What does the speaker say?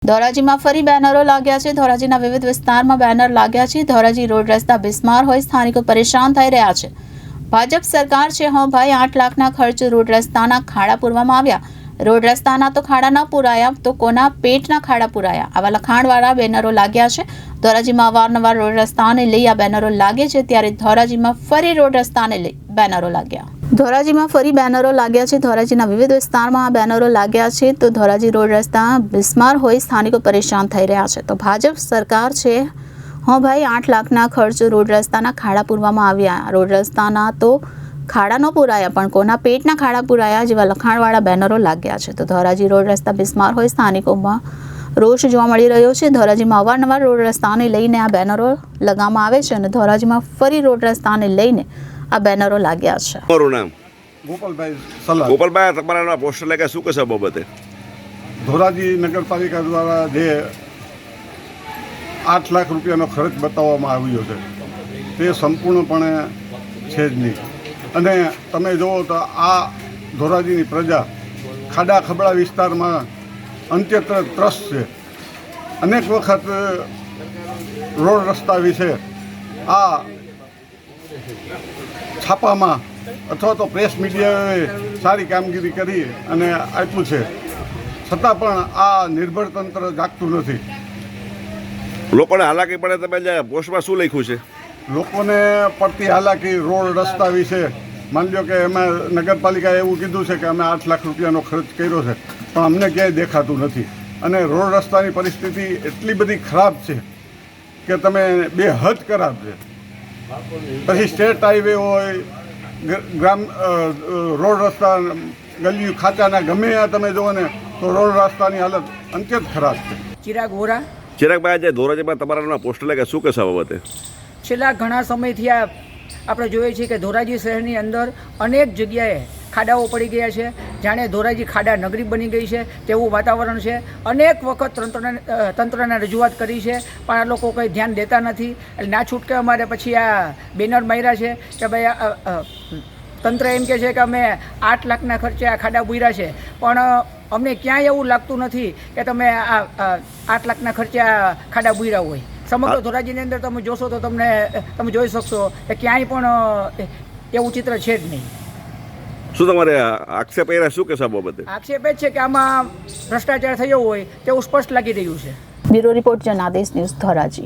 ધોરાજીમાં ફરી બેનરો લાગ્યા છે। ધોરાજીના વિવિધ વિસ્તારમાં બેનર લાગ્યા છે। ધોરાજી રોડ રસ્તા બિસ્માર હોય સ્થાનિકો પરેશાન થઈ રહ્યા છે। ભાજપ સરકાર છે હો ભાઈ 8 લાખના ખર્ચ રોડ રસ્તાના ખાડા પૂરવામાં આવ્યા। રોડ રસ્તાના તો ખાડા ન પૂરાયા તો કોના પેટના ખાડા પૂરાયા, આવા લખાણવાળા બેનરો લાગ્યા છે। ધોરાજીમાં અવારનવાર રોડ રસ્તાને લઈ આ બેનરો લાગે છે, ત્યારે ધોરાજીમાં ફરી રોડ રસ્તાને લઈ બેનરો લાગ્યા। ધોરાજીમાં ફરી બેનરો લાગ્યા છે। ધોરાજીના વિવિધ વિસ્તારમાં આ બેનરો લાગ્યા છે। તો ધોરાજી રોડ રસ્તા બિસ્માર હોય સ્થાનિકો પરેશાન થઈ રહ્યા છે। તો ભાજપ સરકાર છે હો ભાઈ 8 લાખના ખર્ચ રોડ રસ્તાના ખાડા પૂરવામાં આવ્યા। રોડ રસ્તાના તો ખાડા ન પૂરાયા પણ કોના પેટના ખાડા પૂરાયા જેવા લખાણવાળા બેનરો લાગ્યા છે। તો ધોરાજી રોડ રસ્તા બિસ્માર હોય સ્થાનિકોમાં રોષ જોવા મળી રહ્યો છે। ધોરાજીમાં અવારનવાર રોડ રસ્તાને લઈને આ બેનરો લગાવવામાં આવે છે અને ધોરાજીમાં ફરી રોડ રસ્તાને લઈને આ બેનરો લાગ્યા છે। તમારું નામ? ગોપાલભાઈ સલાહ। ગોપાલભાઈ, તમારા પોસ્ટર લાગ્યા, શું કહેશો બાબતે? ધોરાજી નગરપાલિકા દ્વારા જે 8 લાખ રૂપિયાનો ખર્ચ બતાવવામાં આવ્યો છે તે સંપૂર્ણપણે છે જ નહીં। અને તમે જુઓ તો આ ધોરાજીની પ્રજા ખાડા ખબડા વિસ્તારમાં અંત્યત્ર ત્રસ્ત છે। અનેક વખત રોડ રસ્તા વિશે આ છાપામાં અથવા તો પ્રેસ મીડિયાએ સારી કામગીરી કરી અને આપ્યું છે, છતાં પણ આ નિર્ભર તંત્ર જાગતું નથી। લોકોને હાલાકી પડે, તમે પોસ્ટમાં શું લખ્યું છે? લોકોને પડતી હાલાકી રોડ રસ્તા વિશે માની લો કે એમાં નગરપાલિકાએ એવું કીધું છે કે અમે 8 લાખ રૂપિયાનો ખર્ચ કર્યો છે, પણ અમને ક્યાંય દેખાતું નથી। અને રોડ રસ્તાની પરિસ્થિતિ એટલી બધી ખરાબ છે કે તમે બેહદ ખરાબ છે। પછી સ્ટેટ હાઈવે હોય, ગ્રામ રોડ રસ્તા, ગલીઓ ખાંચાના ગમે ત્યાં તમે જુઓ ને તો રોડ રસ્તાની હાલત અત્યંત ખરાબ છે। ચિરાગ વોરા। ચિરાગભાઈ, જે ધોરાજીમાં તમારા પોસ્ટર લાગ્યા, શું કહેશો બાબતે? છેલ્લા ઘણા સમયથી આપણે જોઈએ છીએ કે ધોરાજી શહેરની અંદર અનેક જગ્યાએ ખાડાઓ પડી ગયા છે, જાણે ધોરાજી ખાડા નગરી બની ગઈ છે તેવું વાતાવરણ છે। અનેક વખત તંત્રને રજૂઆત કરી છે પણ આ લોકો કંઈ ધ્યાન દેતા નથી। એટલે ના છૂટકે અમારે પછી આ બેનર માર્યા છે કે ભાઈ તંત્ર એમ કહે છે કે અમે 8 લાખના ખર્ચે આ ખાડા પૂર્યા છે, પણ અમને ક્યાંય એવું લાગતું નથી કે તમે આ 8 લાખના ખર્ચે આ ખાડા પૂર્યા હોય। સમગ્ર ધોરાજીની અંદર તમે જોશો તો તમે જોઈ શકશો કે ક્યાંય પણ એવું ચિત્ર છે જ નહીં। શું તમારે આક્ષેપ એ શું કહેશો બાબતે? આક્ષેપ એ છે કે આમાં ભ્રષ્ટાચાર થયો હોય તેવું સ્પષ્ટ લાગી રહ્યું છે। Bureau report Janadesh news, Dhoraji.